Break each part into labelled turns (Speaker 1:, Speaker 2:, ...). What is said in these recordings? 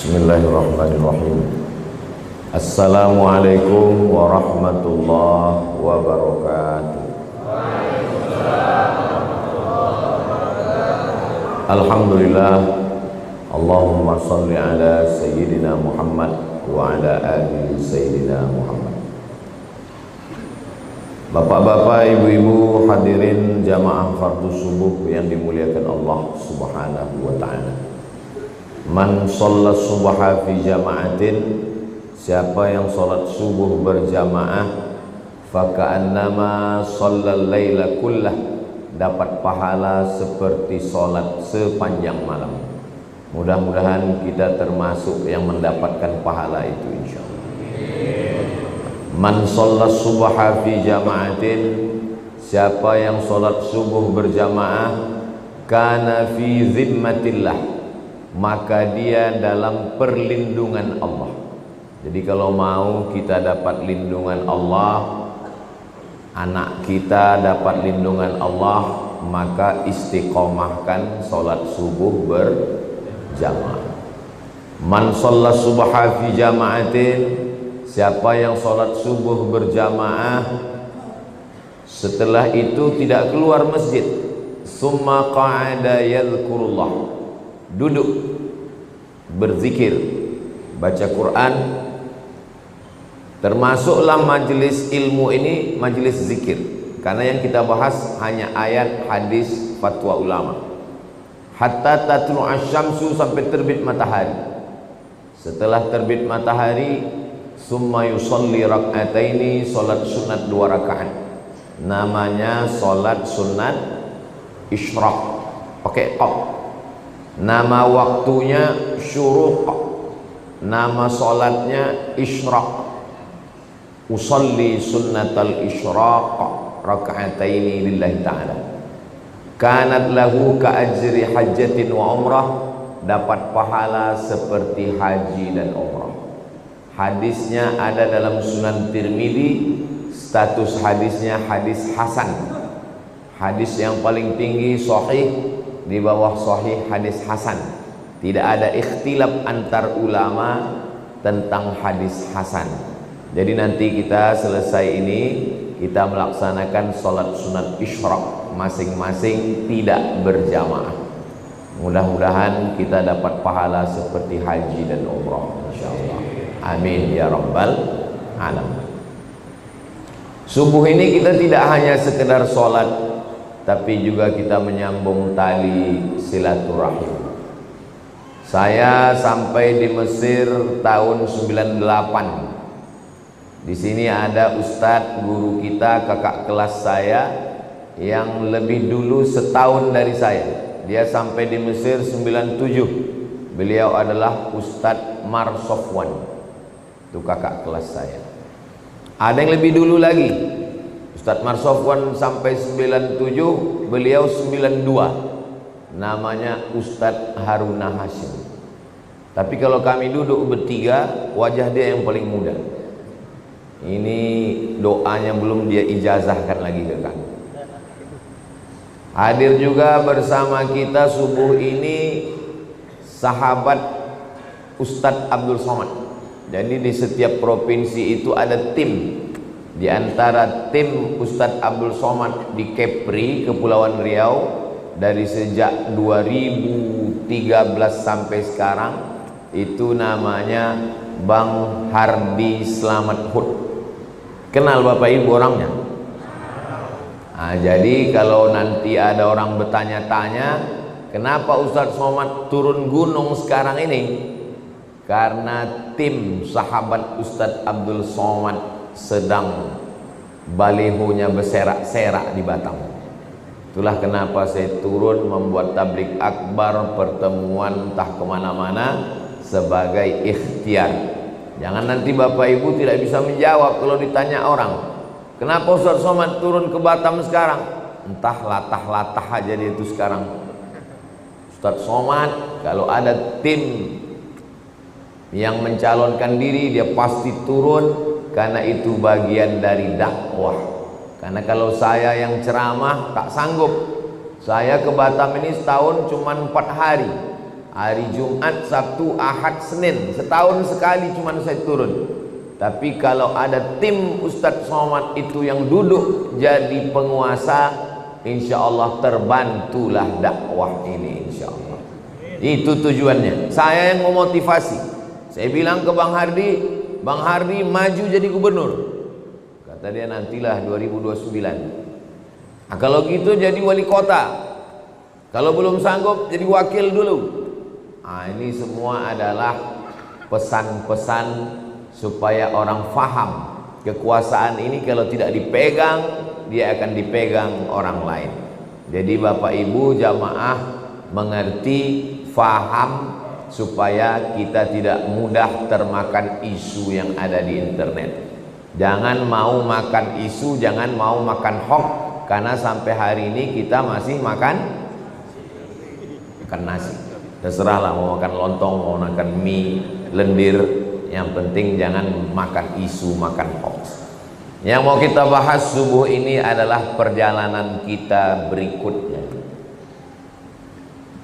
Speaker 1: Bismillahirrahmanirrahim. Assalamualaikum warahmatullahi wabarakatuh. Alhamdulillah. Allahumma salli ala Sayyidina Muhammad wa ala ali Sayyidina Muhammad. Bapak-bapak, ibu-ibu, hadirin jamaah fardhu subuh yang dimuliakan Allah Subhanahu wa ta'ala. Man shalla subha fi jama'atin, siapa yang salat subuh berjamaah, faka'annama shallal laila kullah, dapat pahala seperti salat sepanjang malam. Mudah-mudahan kita termasuk yang mendapatkan pahala itu insyaallah. Man shalla subha fi jama'atin, siapa yang salat subuh berjamaah, kana fi zimmatillah, maka dia dalam perlindungan Allah. Jadi kalau mau kita dapat lindungan Allah, anak kita dapat lindungan Allah, maka istiqomahkan sholat subuh berjamaah. Man shalla subha fi jama'atin, siapa yang sholat subuh berjamaah setelah itu tidak keluar masjid, summa qa'ada yadhkurullah, duduk berzikir, baca Quran, termasuklah majelis ilmu ini majelis zikir, karena yang kita bahas hanya ayat, hadis, fatwa ulama. Hatta tatlu asyamsu, sampai terbit matahari. Setelah terbit matahari, summa yusalli rak'ataini, salat sunat 2 rakaat, namanya salat sunat isyraq, pakai qaf. Nama waktunya syuruq, nama salatnya isyraq. Usalli sunnatal isyraq raka'ataini lillahi ta'ala, kanat lahu ka ajri hajjatin wa umrah, dapat pahala seperti haji dan umrah. Hadisnya ada dalam Sunan Tirmidzi, status hadisnya hadis hasan, hadis yang paling tinggi sahih, di bawah sahih hadis hasan. Tidak ada ikhtilaf antar ulama tentang hadis hasan. Jadi nanti kita selesai ini, kita melaksanakan sholat sunat isyraq masing-masing, tidak berjamaah. Mudah-mudahan kita dapat pahala seperti haji dan umrah insyaallah. Amin ya rabbal alamin. Subuh ini kita tidak hanya sekedar sholat, tapi juga kita menyambung tali silaturahim. Saya sampai di Mesir tahun 98. Di sini ada ustadz guru kita, kakak kelas saya yang lebih dulu setahun dari saya. Dia sampai di Mesir 97. Beliau adalah Ustadz Mar Sofwan. Itu kakak kelas saya. Ada yang lebih dulu lagi, Ustadz Mar Sofwan sampai 97, beliau 92. Namanya Ustadz Haruna Hashim. Tapi kalau kami duduk bertiga, wajah dia yang paling muda. Ini doanya belum dia ijazahkan lagi ke kami. Hadir juga bersama kita subuh ini sahabat Ustadz Abdul Somad. Jadi di setiap provinsi itu ada tim. Di antara tim Ustadz Abdul Somad di Kepri, Kepulauan Riau, dari sejak 2013 sampai sekarang, itu namanya Bang Hardi Slamet Hud. Kenal Bapak Ibu orangnya? Nah, jadi kalau nanti ada orang bertanya-tanya, kenapa Ustadz Somad turun gunung sekarang ini? Karena tim sahabat Ustadz Abdul Somad sedang balihonya berserak-serak di Batam. Itulah kenapa saya turun membuat tablik akbar, pertemuan entah kemana-mana sebagai ikhtiar. Jangan nanti Bapak Ibu tidak bisa menjawab kalau ditanya orang, kenapa Ustadz Somad turun ke Batam sekarang? Entah latah-latah aja dia itu sekarang. Ustadz Somad kalau ada tim yang mencalonkan diri, dia pasti turun, karena itu bagian dari dakwah. Karena kalau saya yang ceramah tak sanggup. Saya ke Batam ini setahun cuma 4 hari. Hari Jumat, Sabtu, Ahad, Senin, setahun sekali cuman saya turun. Tapi kalau ada tim Ustadz Somad itu yang duduk jadi penguasa, insya Allah terbantulah dakwah ini, insya Allah. Itu tujuannya. Saya yang memotivasi. Saya bilang ke Bang Hardi maju jadi gubernur. Kata dia nantilah 2029. Nah, kalau gitu jadi wali kota. Kalau belum sanggup jadi wakil dulu. Nah, ini semua adalah pesan-pesan supaya orang faham kekuasaan ini kalau tidak dipegang, dia akan dipegang orang lain. Jadi Bapak Ibu jamaah mengerti, faham, supaya kita tidak mudah termakan isu yang ada di internet. Jangan mau makan isu, jangan mau makan hoax, karena sampai hari ini kita masih makan nasi. Terserahlah mau makan lontong, mau makan mie, lendir, yang penting jangan makan isu, makan hoax. Yang mau kita bahas subuh ini adalah perjalanan kita berikutnya.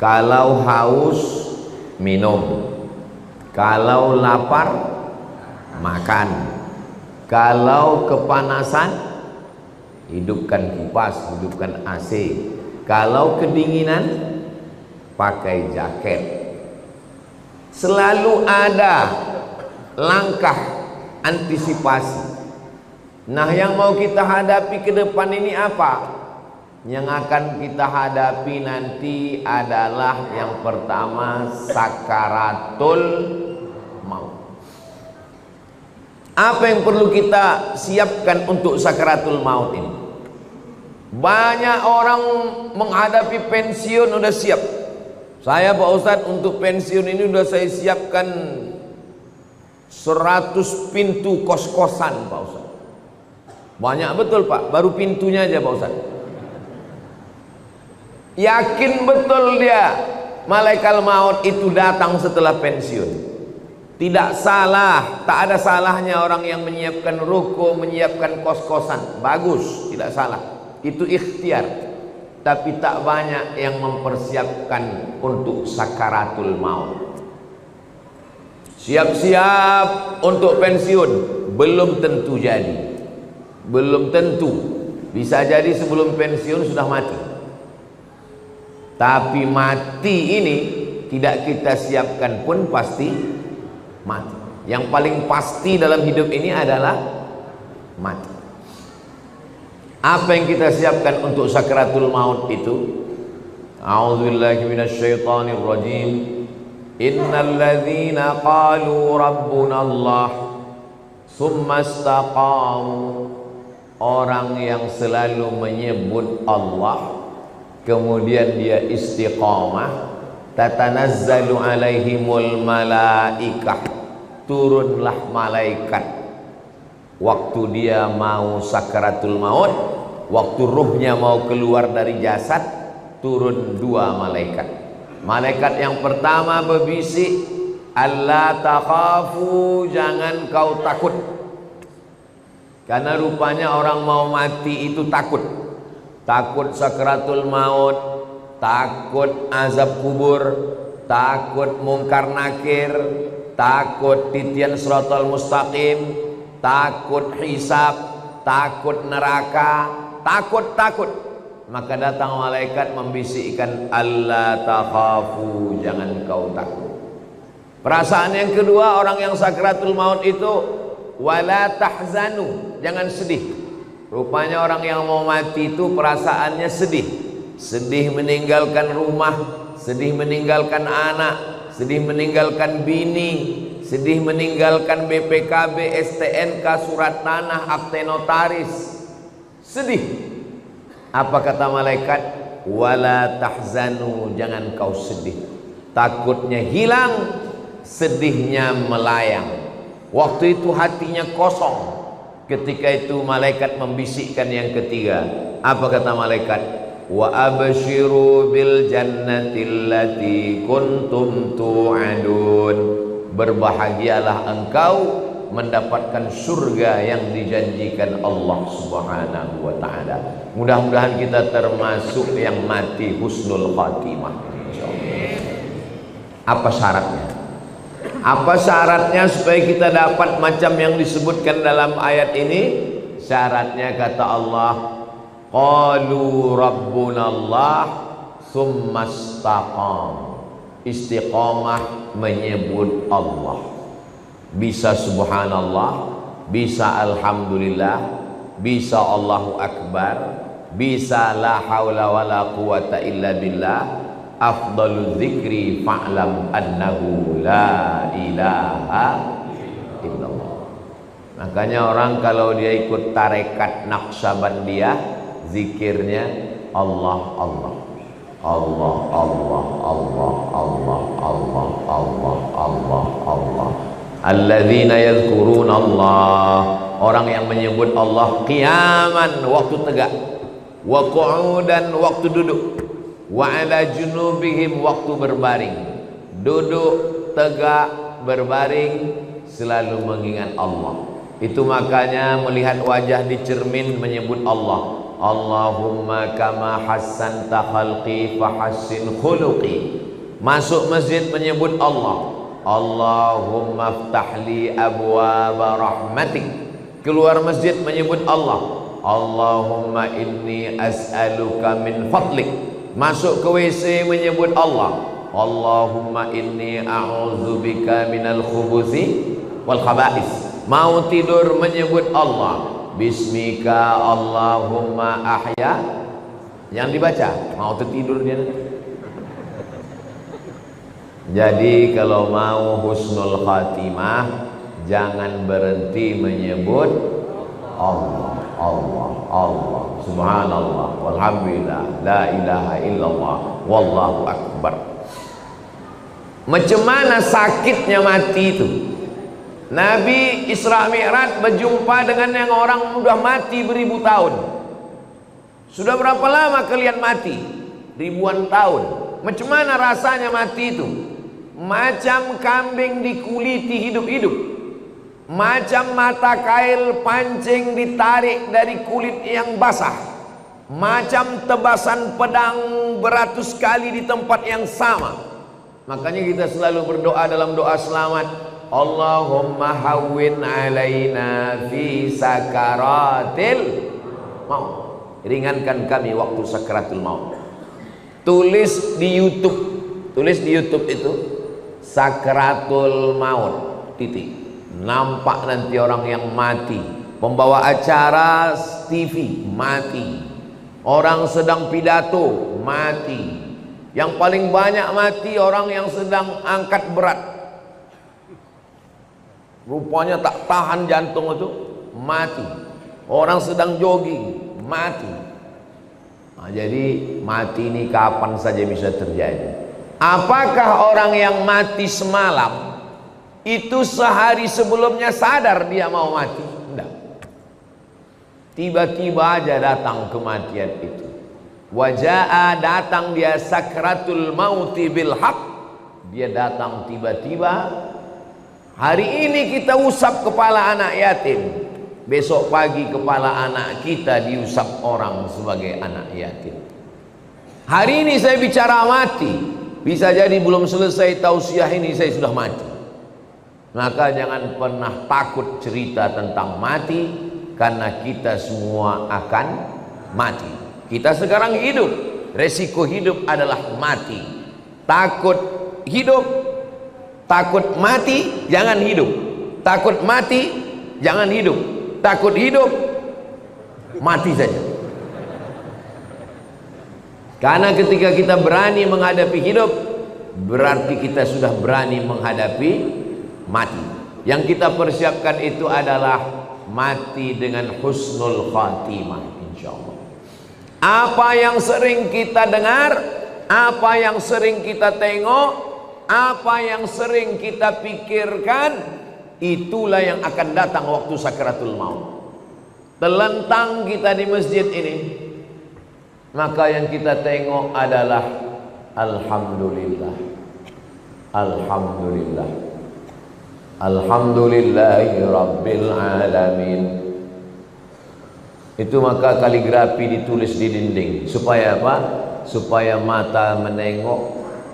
Speaker 1: Kalau haus, minum. Kalau lapar, makan. Kalau kepanasan, hidupkan kipas, hidupkan AC. Kalau kedinginan, pakai jaket. Selalu ada langkah antisipasi. Nah, yang mau kita hadapi ke depan ini apa? Yang akan kita hadapi nanti adalah yang pertama, sakaratul maut. Apa yang perlu kita siapkan untuk sakaratul maut ini? Banyak orang menghadapi pensiun udah siap. Saya Pak Ustadz untuk pensiun ini udah saya siapkan 100 pintu kos-kosan Pak Ustadz. Banyak betul Pak, baru pintunya aja Pak Ustadz. Yakin betul dia malaikat maut itu datang setelah pensiun. Tidak salah, tak ada salahnya orang yang menyiapkan ruko, menyiapkan kos-kosan. Bagus, tidak salah. Itu ikhtiar. Tapi tak banyak yang mempersiapkan untuk sakaratul maut. Siap-siap untuk pensiun, belum tentu jadi. Belum tentu. Bisa jadi sebelum pensiun sudah mati. Tapi mati ini tidak kita siapkan pun pasti mati. Yang paling pasti dalam hidup ini adalah mati. Apa yang kita siapkan untuk sakaratul maut itu? A'udzubillahi minasyaitonir rajim. Innal ladzina qalu rabbuna Allah tsumma istaqamu. Orang yang selalu menyebut Allah kemudian dia istiqamah, tatanazzalu alaihimul malaikah, turunlah malaikat waktu dia mau sakaratul maut, waktu ruhnya mau keluar dari jasad, turun dua malaikat. Malaikat yang pertama berbisik, alla takhafu, jangan kau takut. Karena rupanya orang mau mati itu takut. Takut sakaratul maut, takut azab kubur, takut mungkar nakir, takut titian siratal mustaqim, takut hisab, takut neraka, takut. Maka datang malaikat membisikkan, alla takhafu, jangan kau takut. Perasaan yang kedua orang yang sakaratul maut itu, wala tahzanu, jangan sedih. Rupanya orang yang mau mati itu perasaannya sedih. Sedih meninggalkan rumah, sedih meninggalkan anak, sedih meninggalkan bini, sedih meninggalkan BPKB, STNK, surat tanah, akte notaris. Sedih. Apa kata malaikat? Wala tahzanu, jangan kau sedih. Takutnya hilang, sedihnya melayang. Waktu itu hatinya kosong. Ketika itu malaikat membisikkan yang ketiga. Apa kata malaikat? Wa abshiru bil jannati allati kuntum tu'adun. Berbahagialah engkau mendapatkan surga yang dijanjikan Allah Subhanahu wa taala. Mudah-mudahan kita termasuk yang mati husnul khatimah, insyaallah. Apa syaratnya? Apa syaratnya supaya kita dapat macam yang disebutkan dalam ayat ini? Syaratnya kata Allah, qalu rabbunallah tsumastaqam. Istiqamah menyebut Allah. Bisa subhanallah, bisa alhamdulillah, bisa Allahu akbar, bisa la haula wala quwata illa billah. Afdalul dzikri fa'lam annahu la ilaha illallah. Makanya orang kalau dia ikut tarekat Naqsabandiyah, zikirnya Allah Allah Allah Allah Allah Allah Allah Allah Allah Allah. Alladzina yadhkuruna Allah, orang yang menyebut Allah qiyaman, waktu tegak, wa qu'udan, waktu duduk, wa ala junubihim, waktu berbaring. Duduk, tegak, berbaring, selalu mengingat Allah. Itu makanya melihat wajah di cermin menyebut Allah. Allahumma kama hassanta khalqi fahassin khuluqi. Masuk masjid menyebut Allah. Allahumma ftahli abwaba rahmatik. Keluar masjid menyebut Allah. Allahumma inni as'aluka min fadlik. Masuk ke WC menyebut Allah. Allahumma inni a'udzubika minal khubuthi wal khaba'is. Mau tidur menyebut Allah. Bismika Allahumma ahya. Yang dibaca, mau tertidur dia. Jadi kalau mau husnul khatimah, jangan berhenti menyebut Allah, Allah, Allah, subhanallah, walhamdulillah, la ilaha illallah, wallahu akbar. Macam mana sakitnya mati itu? Nabi Isra Mi'raj berjumpa dengan yang orang sudah mati beribu tahun. Sudah berapa lama kalian mati? Ribuan tahun. Macam mana rasanya mati itu? Macam kambing dikuliti hidup-hidup, macam mata kail pancing ditarik dari kulit yang basah, macam tebasan pedang beratus kali di tempat yang sama. Makanya kita selalu berdoa dalam doa selamat, Allahumma hawwin alaina fi sakaratil maut. Ringankan kami waktu sakaratul maut. Tulis di YouTube itu Sakratul Maut titik. Nampak nanti orang yang mati, pembawa acara TV mati, orang sedang pidato mati, yang paling banyak mati orang yang sedang angkat berat, rupanya tak tahan jantung itu mati, orang sedang jogging mati. Nah, jadi mati ini kapan saja bisa terjadi. Apakah orang yang mati semalam itu sehari sebelumnya sadar dia mau mati? Tidak. Tiba-tiba aja datang kematian itu. Waja'a, datang dia sakratul mauti bil haq. Dia datang tiba-tiba. Hari ini kita usap kepala anak yatim, besok pagi kepala anak kita diusap orang sebagai anak yatim. Hari ini saya bicara mati, bisa jadi belum selesai tausiah ini saya sudah mati. Maka jangan pernah takut cerita tentang mati, karena kita semua akan mati. Kita sekarang hidup, resiko hidup adalah mati. Takut hidup, takut mati, jangan hidup. Takut mati, jangan hidup. Takut hidup, mati saja. Karena ketika kita berani menghadapi hidup, berarti kita sudah berani menghadapi mati. Yang kita persiapkan itu adalah mati dengan husnul khatimah, insyaallah. Apa yang sering kita dengar, apa yang sering kita tengok, apa yang sering kita pikirkan, itulah yang akan datang waktu sakaratul maut. Telentang kita di masjid ini, maka yang kita tengok adalah alhamdulillah, alhamdulillah, alhamdulillahi rabbil alamin. Itu maka kaligrafi ditulis di dinding. Supaya apa? Supaya mata menengok,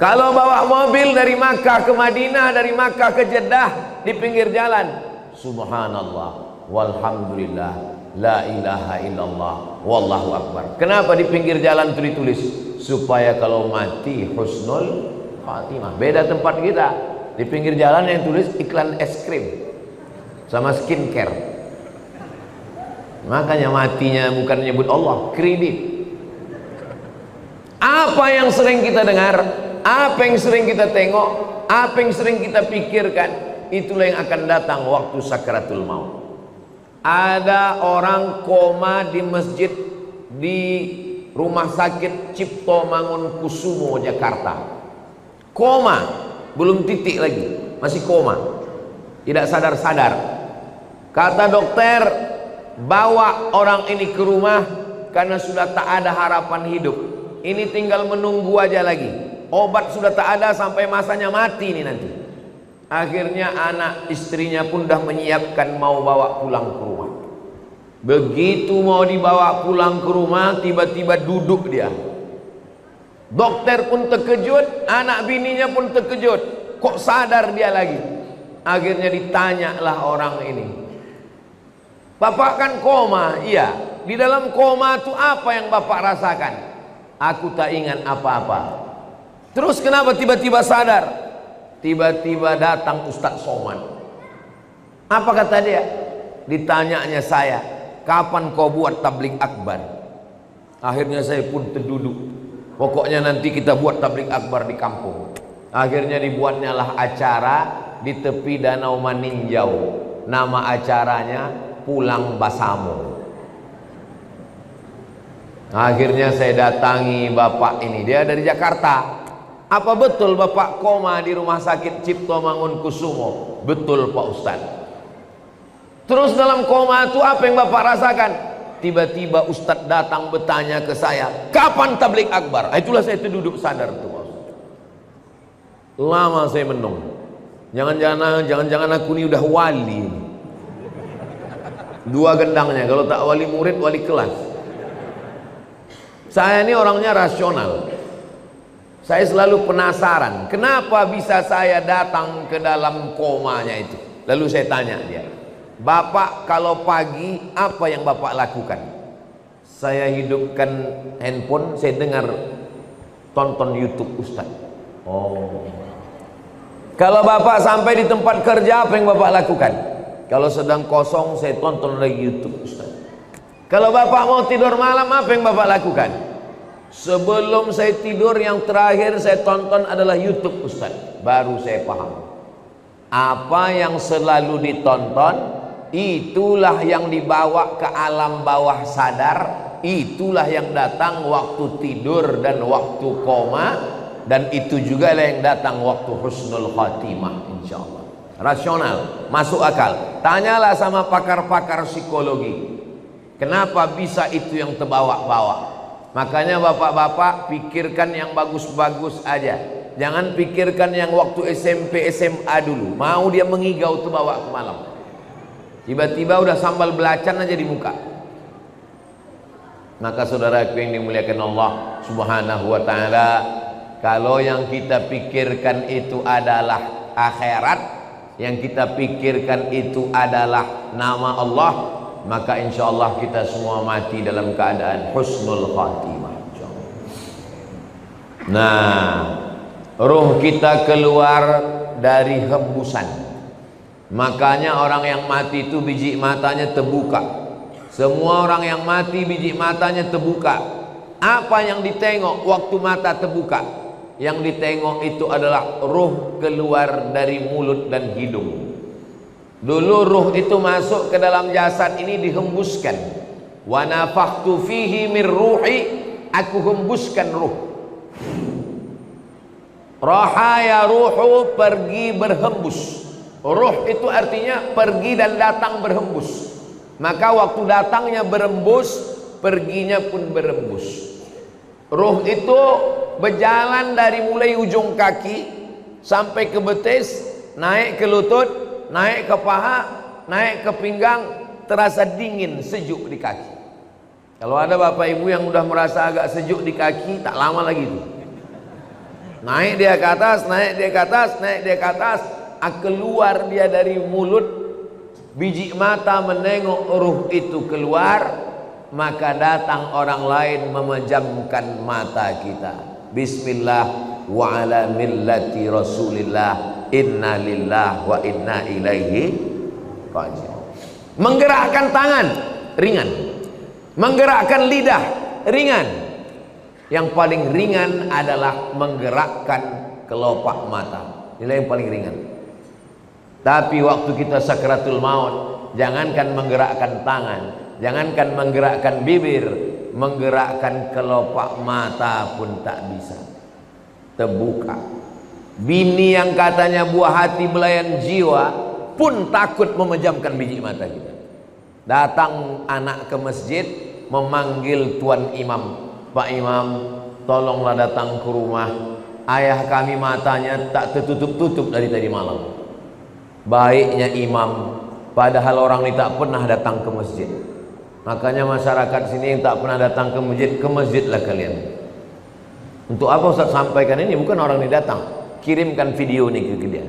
Speaker 1: Kalau bawa mobil dari Makkah ke Madinah, dari Makkah ke Jeddah, di pinggir jalan, subhanallah walhamdulillah la ilaha illallah wallahu akbar. Kenapa di pinggir jalan itu ditulis? Supaya kalau mati husnul khatimah. Beda tempat kita, di pinggir jalan yang tulis iklan es krim sama skincare. Makanya matinya bukan nyebut Allah, kredit. Apa yang sering kita dengar, apa yang sering kita tengok, apa yang sering kita pikirkan, itulah yang akan datang waktu sakaratul maut. Ada orang koma di masjid di Rumah Sakit Cipto Mangunkusumo Jakarta. Koma, belum titik lagi, masih koma, tidak sadar-sadar. Kata dokter, bawa orang ini ke rumah karena sudah tak ada harapan hidup. Ini tinggal menunggu aja lagi. Obat sudah tak ada sampai masanya mati ini nanti. Akhirnya anak istrinya pun dah menyiapkan mau bawa pulang ke rumah. Begitu mau dibawa pulang ke rumah, tiba-tiba duduk dia. Dokter pun terkejut, anak bininya pun terkejut. Kok sadar dia lagi? Akhirnya ditanyalah orang ini. Bapak kan koma? Iya. Di dalam koma itu apa yang bapak rasakan? Aku tak ingat apa-apa. Terus kenapa tiba-tiba sadar? Tiba-tiba datang Ustadz Somad. Apa kata dia? Ditanyanya saya, kapan kau buat tabligh akbar? Akhirnya saya pun terduduk. Pokoknya nanti kita buat tabligh akbar di kampung. Akhirnya dibuatnya lah acara di tepi Danau Maninjau. Nama acaranya Pulang Basamo. Akhirnya saya datangi bapak ini, dia dari Jakarta. Apa betul bapak koma di Rumah Sakit Cipto Mangunkusumo? Betul Pak Ustadz. Terus dalam koma itu apa yang bapak rasakan? Tiba-tiba Ustadz datang bertanya ke saya, kapan tabligh akbar? Itulah saya duduk sadar tuh Pak Ustadz. Lama saya menung. Jangan-jangan aku ini udah wali. Dua gendangnya, kalau tak wali murid, wali kelas. Saya ini orangnya rasional. Saya selalu penasaran, kenapa bisa saya datang ke dalam komanya itu. Lalu saya tanya dia, Bapak kalau pagi apa yang Bapak lakukan? Saya hidupkan handphone, saya dengar tonton YouTube Ustaz. Oh. Kalau Bapak sampai di tempat kerja apa yang Bapak lakukan? Kalau sedang kosong saya tonton lagi YouTube Ustaz. Kalau Bapak mau tidur malam apa yang Bapak lakukan? Sebelum saya tidur yang terakhir saya tonton adalah YouTube Ustaz. Baru saya paham. Apa yang selalu ditonton, itulah yang dibawa ke alam bawah sadar. Itulah yang datang waktu tidur dan waktu koma. Dan itu juga yang datang waktu husnul khatimah insyaallah. Rasional, masuk akal. Tanyalah sama pakar-pakar psikologi. Kenapa bisa itu yang terbawa-bawa? Makanya bapak-bapak pikirkan yang bagus-bagus aja. Jangan pikirkan yang waktu SMP SMA dulu. Mau dia mengigau tuh bawa ke malam. Tiba-tiba udah sambal belacan aja di muka. Maka saudaraku yang dimuliakan Allah Subhanahu wa taala, kalau yang kita pikirkan itu adalah akhirat, yang kita pikirkan itu adalah nama Allah, maka insya Allah kita semua mati dalam keadaan husnul khatimah. Nah, ruh kita keluar dari hembusan. Makanya orang yang mati itu biji matanya terbuka. Semua orang yang mati biji matanya terbuka. Apa yang ditengok waktu mata terbuka? Yang ditengok itu adalah ruh keluar dari mulut dan hidung. Dulu ruh itu masuk ke dalam jasad ini dihembuskan. Wa nafakhtu fihi min ruhi, aku hembuskan ruh. Rahaya ruhu, pergi berhembus. Ruh itu artinya pergi dan datang berhembus. Maka waktu datangnya berembus, perginya pun berembus. Ruh itu berjalan dari mulai ujung kaki sampai ke betis, naik ke lutut, naik ke paha, naik ke pinggang, terasa dingin, sejuk di kaki. Kalau ada bapak ibu yang udah merasa agak sejuk di kaki, tak lama lagi itu. Naik dia ke atas, naik dia ke atas, naik dia ke atas. Keluar dia dari mulut, biji mata menengok ruh itu keluar, maka datang orang lain memejamkan mata kita. Bismillah wa ala millati Rasulillah, inna lillah wa inna ilaihi raji'un. Menggerakkan tangan ringan, menggerakkan lidah ringan. Yang paling ringan adalah menggerakkan kelopak mata. Inilah yang paling ringan. Tapi waktu kita sakratul maut, jangankan menggerakkan tangan, jangankan menggerakkan bibir, menggerakkan kelopak mata pun tak bisa. Terbuka. Bini yang katanya buah hati belayan jiwa pun takut memejamkan biji mata kita. Datang anak ke masjid memanggil tuan imam, Pak Imam, tolonglah datang ke rumah. Ayah kami matanya tak tertutup-tutup dari tadi malam. Baiknya imam, padahal orang ini tak pernah datang ke masjid. Makanya masyarakat sini yang tak pernah datang ke masjidlah kalian. Untuk apa Ustaz sampaikan ini? Bukan orang ini datang, kirimkan video ini ke dia.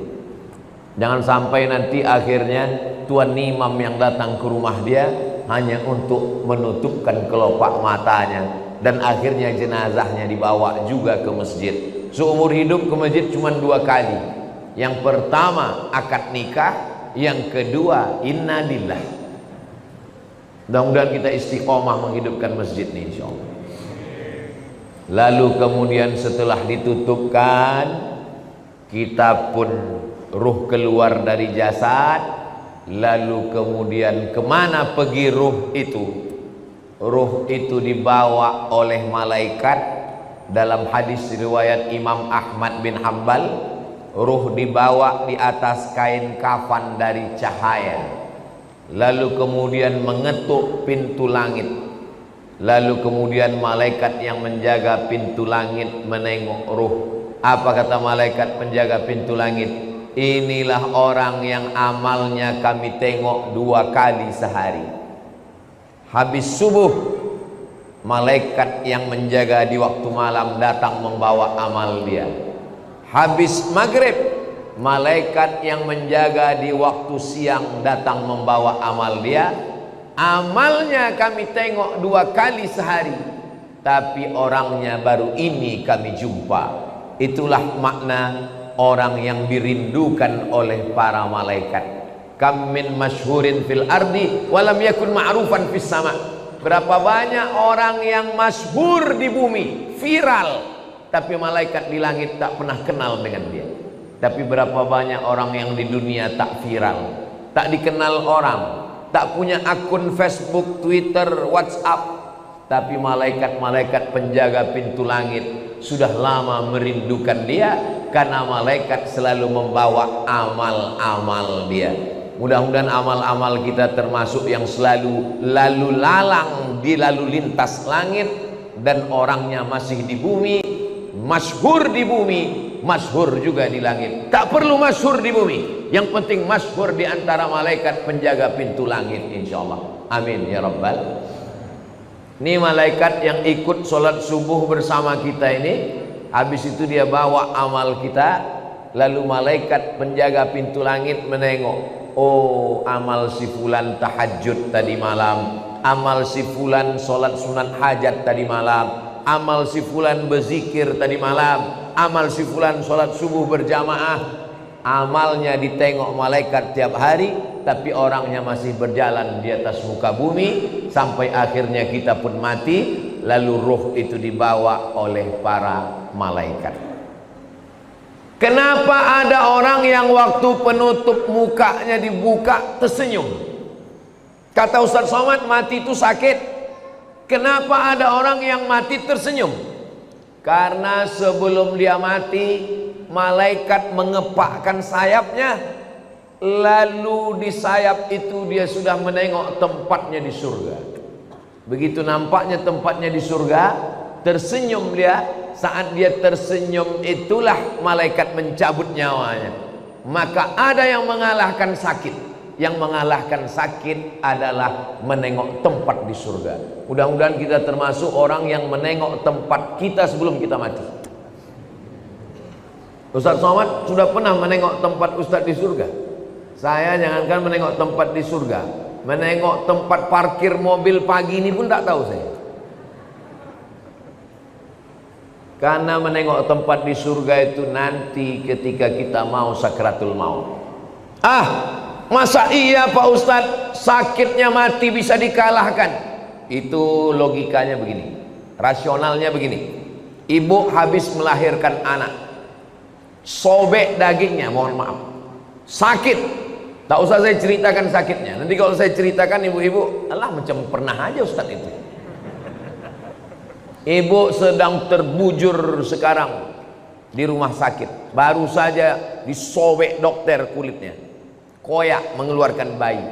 Speaker 1: Jangan sampai nanti akhirnya tuan imam yang datang ke rumah dia hanya untuk menutupkan kelopak matanya, dan akhirnya jenazahnya dibawa juga ke masjid. Seumur hidup ke masjid cuma 2 kali. Yang pertama akad nikah, yang kedua inna lillah. Mudah-mudahan kita istiqomah menghidupkan masjid ini insyaallah. Lalu kemudian setelah ditutupkan, kita pun ruh keluar dari jasad. Lalu kemudian kemana pergi ruh itu? Ruh itu dibawa oleh malaikat. Dalam hadis riwayat Imam Ahmad bin Hanbal, ruh dibawa di atas kain kafan dari cahaya. Lalu kemudian mengetuk pintu langit. Lalu kemudian malaikat yang menjaga pintu langit menengok ruh. Apa kata malaikat penjaga pintu langit? Inilah orang yang amalnya kami tengok 2 kali sehari. Habis subuh, malaikat yang menjaga di waktu malam datang membawa amal dia. Habis maghrib, malaikat yang menjaga di waktu siang datang membawa amal dia. Amalnya kami tengok 2 kali sehari, tapi orangnya baru ini kami jumpa. Itulah makna orang yang dirindukan oleh para malaikat. Kam min masyhurin fil ardi walam yakun ma'rufan fis sama. Berapa banyak orang yang masyhur di bumi, viral, tapi malaikat di langit tak pernah kenal dengan dia. Tapi berapa banyak orang yang di dunia tak viral, tak dikenal orang, tak punya akun Facebook, Twitter, WhatsApp, tapi malaikat-malaikat penjaga pintu langit sudah lama merindukan dia, karena malaikat selalu membawa amal-amal dia. Mudah-mudahan amal-amal kita termasuk yang selalu lalu lalang di lalu lintas langit, dan orangnya masih di bumi, masyhur di bumi, masyhur juga di langit. Tak perlu masyhur di bumi, yang penting masyhur di antara malaikat penjaga pintu langit insyaallah. Amin ya rabbal. Ini malaikat yang ikut sholat subuh bersama kita ini, habis itu dia bawa amal kita. Lalu malaikat penjaga pintu langit menengok, oh amal si fulan tahajud tadi malam, amal si fulan sholat sunat hajat tadi malam, amal si fulan berzikir tadi malam, amal si fulan sholat subuh berjamaah. Amalnya ditengok malaikat tiap hari, tapi orangnya masih berjalan di atas muka bumi sampai akhirnya kita pun mati. Lalu ruh itu dibawa oleh para malaikat. Kenapa ada orang yang waktu penutup mukanya dibuka tersenyum? Kata Ustaz Somad, mati itu sakit. Kenapa ada orang yang mati tersenyum? Karena sebelum dia mati, malaikat mengepakkan sayapnya, lalu di sayap itu dia sudah menengok tempatnya di surga. Begitu nampaknya tempatnya di surga, tersenyum dia. Saat dia tersenyum itulah malaikat mencabut nyawanya. Maka ada yang mengalahkan sakit. Yang mengalahkan sakit adalah menengok tempat di surga. Mudah-mudahan kita termasuk orang yang menengok tempat kita sebelum kita mati. Ustaz Somad sudah pernah menengok tempat Ustaz di surga? Saya jangankan menengok tempat di surga, menengok tempat parkir mobil pagi ini pun tak tahu saya. Karena menengok tempat di surga itu nanti ketika kita mau sakratul maut. Masa iya Pak Ustadz sakitnya mati bisa dikalahkan? Itu logikanya begini, rasionalnya begini. Ibu habis melahirkan anak, sobek dagingnya, mohon maaf, sakit. Tak usah saya ceritakan sakitnya. Nanti kalau saya ceritakan ibu-ibu, alah macam pernah aja Ustadz itu. Ibu sedang terbujur sekarang di rumah sakit, baru saja disobek dokter kulitnya, koyak mengeluarkan bayi.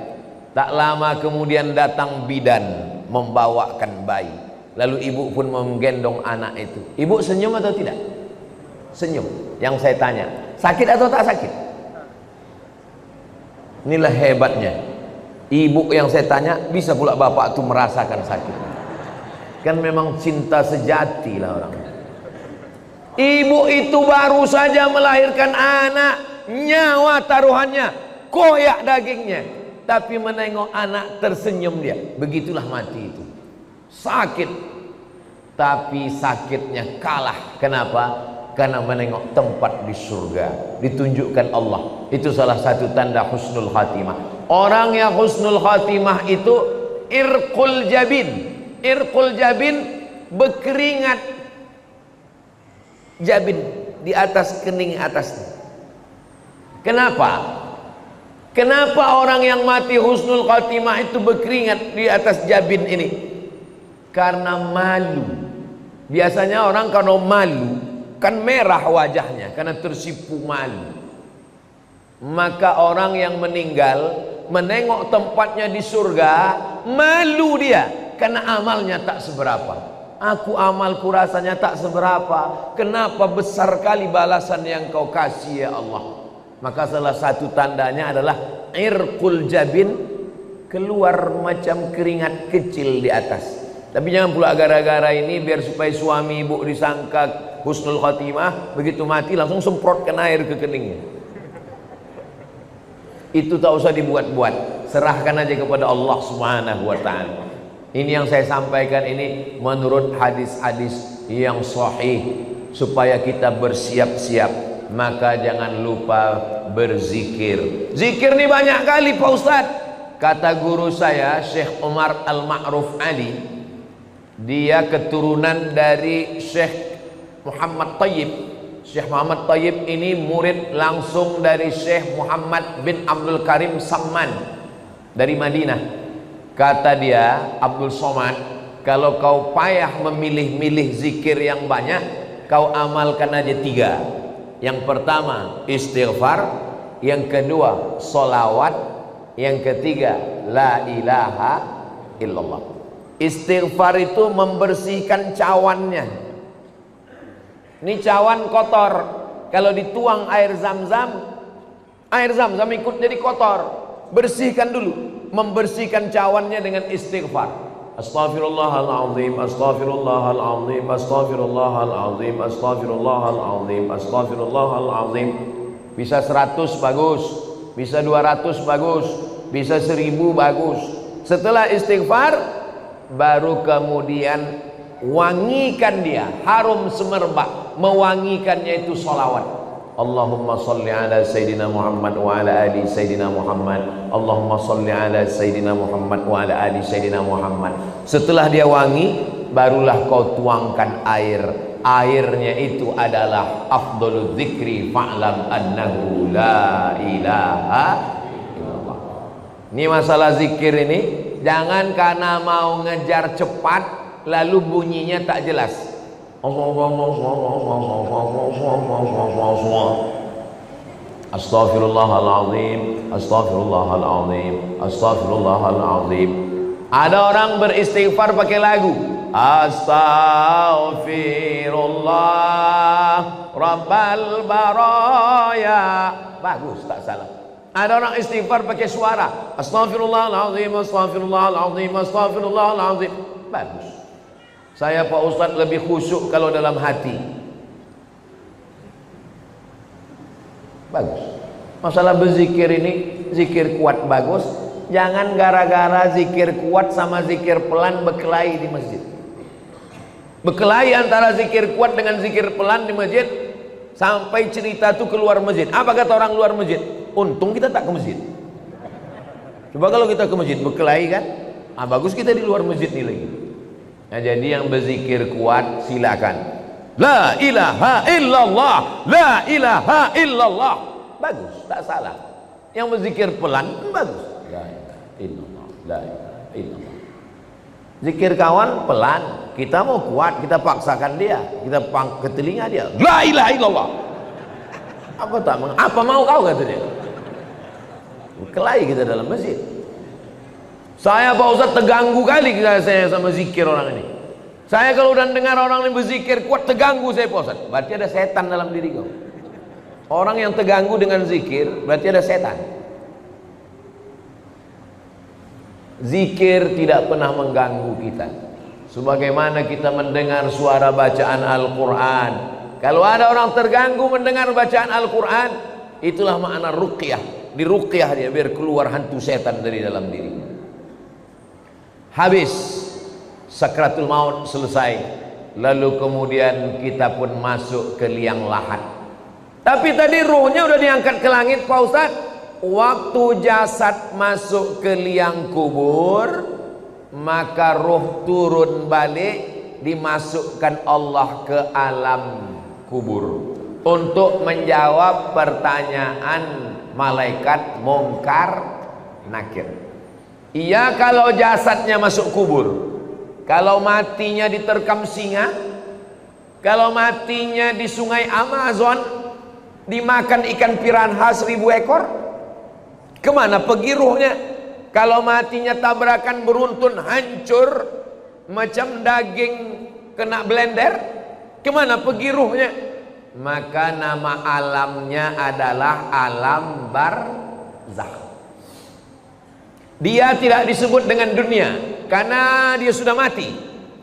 Speaker 1: Tak lama kemudian datang bidan membawakan bayi, lalu ibu pun menggendong anak itu. Ibu senyum atau tidak? Senyum. Yang saya tanya, sakit atau tak sakit? Inilah hebatnya ibu yang saya tanya, bisa pula bapak itu merasakan sakit. Kan memang cinta sejati lah orang. Ibu itu baru saja melahirkan anak, nyawa taruhannya, koyak dagingnya, tapi menengok anak tersenyum dia. Begitulah mati itu, sakit, tapi sakitnya kalah. Kenapa? Karena menengok tempat di surga, ditunjukkan Allah. Itu salah satu tanda husnul khatimah. Orang yang husnul khatimah itu irqul jabin. Irqul jabin, berkeringat jabin di atas kening atasnya. Kenapa? Kenapa orang yang mati husnul khatimah itu berkeringat di atas jabin ini? Karena malu. Biasanya orang kalau malu kan merah wajahnya karena tersipu malu. Maka orang yang meninggal menengok tempatnya di surga, malu dia karena amalnya tak seberapa. Aku amalku rasanya tak seberapa, kenapa besar kali balasan yang kau kasih ya Allah. Maka salah satu tandanya adalah irqul jabin, keluar macam keringat kecil di atas. Tapi jangan pula gara-gara ini biar supaya suami ibu disangka husnul khatimah, begitu mati langsung semprotkan air ke keningnya. Itu tak usah dibuat-buat, serahkan aja kepada Allah Subhanahu wa ta'ala. Ini yang saya sampaikan ini menurut hadis-hadis yang sahih, supaya kita bersiap-siap. Maka jangan lupa berzikir. Zikir ini banyak kali Pak Ustadz. Kata guru saya Syekh Umar Al-Ma'ruf Ali, dia keturunan dari Syekh Muhammad Tayyib. Syekh Muhammad Tayyib ini murid langsung dari Syekh Muhammad bin Abdul Karim Samman dari Madinah. Kata dia, Abdul Somad, kalau kau payah memilih-milih zikir yang banyak, kau amalkan aja 3. Yang pertama istighfar, yang kedua solawat, yang ketiga la ilaha illallah. Istighfar itu membersihkan cawannya. Ini cawan kotor, kalau dituang air zam-zam ikut jadi kotor. Bersihkan dulu, membersihkan cawannya dengan istighfar. Astaghfirullahaladzim, astaghfirullahaladzim, astaghfirullahaladzim, astaghfirullahaladzim, astaghfirullahaladzim. Bisa 100 bagus, bisa 200 bagus, bisa 1000 bagus. Setelah istighfar, baru kemudian wangikan dia, harum semerbak. Mewangikannya itu salawat. Allahumma salli ala Sayyidina Muhammad wa ala ali Sayyidina Muhammad. Allahumma salli ala Sayyidina Muhammad wa ala ali Sayyidina Muhammad. Setelah dia wangi, barulah kau tuangkan air. Airnya itu adalah afdhalul dzikri fa'lam annahu la ilaha illallah. Ini masalah zikir ini, jangan karena mau ngejar cepat lalu bunyinya tak jelas. Astaghfirullahaladzim, astaghfirullahaladzim, astaghfirullahaladzim. Ada orang beristighfar pakai lagu. Astaghfirullah Rabbal baraya. Bagus, tak salah. Ada orang istighfar pakai suara. Astaghfirullahaladzim, astaghfirullahaladzim, astaghfirullahaladzim. Bagus. Saya Pak Ustadz lebih khusyuk kalau dalam hati. bagus. Masalah berzikir ini, zikir kuat bagus. Jangan gara-gara zikir kuat sama zikir pelan berkelahi di masjid. Berkelahi antara zikir kuat dengan zikir pelan di masjid, sampai cerita tuh keluar masjid. Apa kata orang luar masjid? Untung kita tak ke masjid. Coba kalau kita ke masjid berkelahi kan, bagus kita di luar masjid nih lagi. Nah, jadi yang berzikir kuat silakan. La ilaha illallah, la ilaha illallah, bagus, tak salah. Yang berzikir pelan bagus. La ilaha illallah, la ilaha illallah. Zikir kawan pelan, kita mau kuat, kita paksakan dia, kita ke telinga dia. La ilaha illallah. Apa mau kau kata dia? Kelahi kita dalam masjid. Saya Pak Ustaz terganggu kali saya sama zikir orang ini. Saya kalau udah dengar orang ini berzikir kuat terganggu saya Pak Ustaz. Berarti ada setan dalam diri kau. Orang yang terganggu dengan zikir berarti ada setan. Zikir tidak pernah mengganggu kita. Sebagaimana kita mendengar suara bacaan Al-Quran. Kalau ada orang terganggu mendengar bacaan Al-Quran, itulah makna ruqyah. Di ruqyah dia biar keluar hantu setan dari dalam dirinya. Habis sakratul maut selesai, lalu kemudian kita pun masuk ke liang lahat. Tapi tadi ruhnya udah diangkat ke langit Pak Ustaz. Waktu jasad masuk ke liang kubur, maka ruh turun balik, dimasukkan Allah ke alam kubur untuk menjawab pertanyaan malaikat Munkar Nakir. Iya, kalau jasadnya masuk kubur, kalau matinya diterkam singa, kalau matinya di sungai Amazon, dimakan ikan piranha 1000 ekor, kemana pergi ruhnya? Kalau matinya tabrakan beruntun hancur macam daging kena blender, kemana pergi ruhnya? Maka nama alamnya adalah alam barzakh. Dia tidak disebut dengan dunia karena dia sudah mati.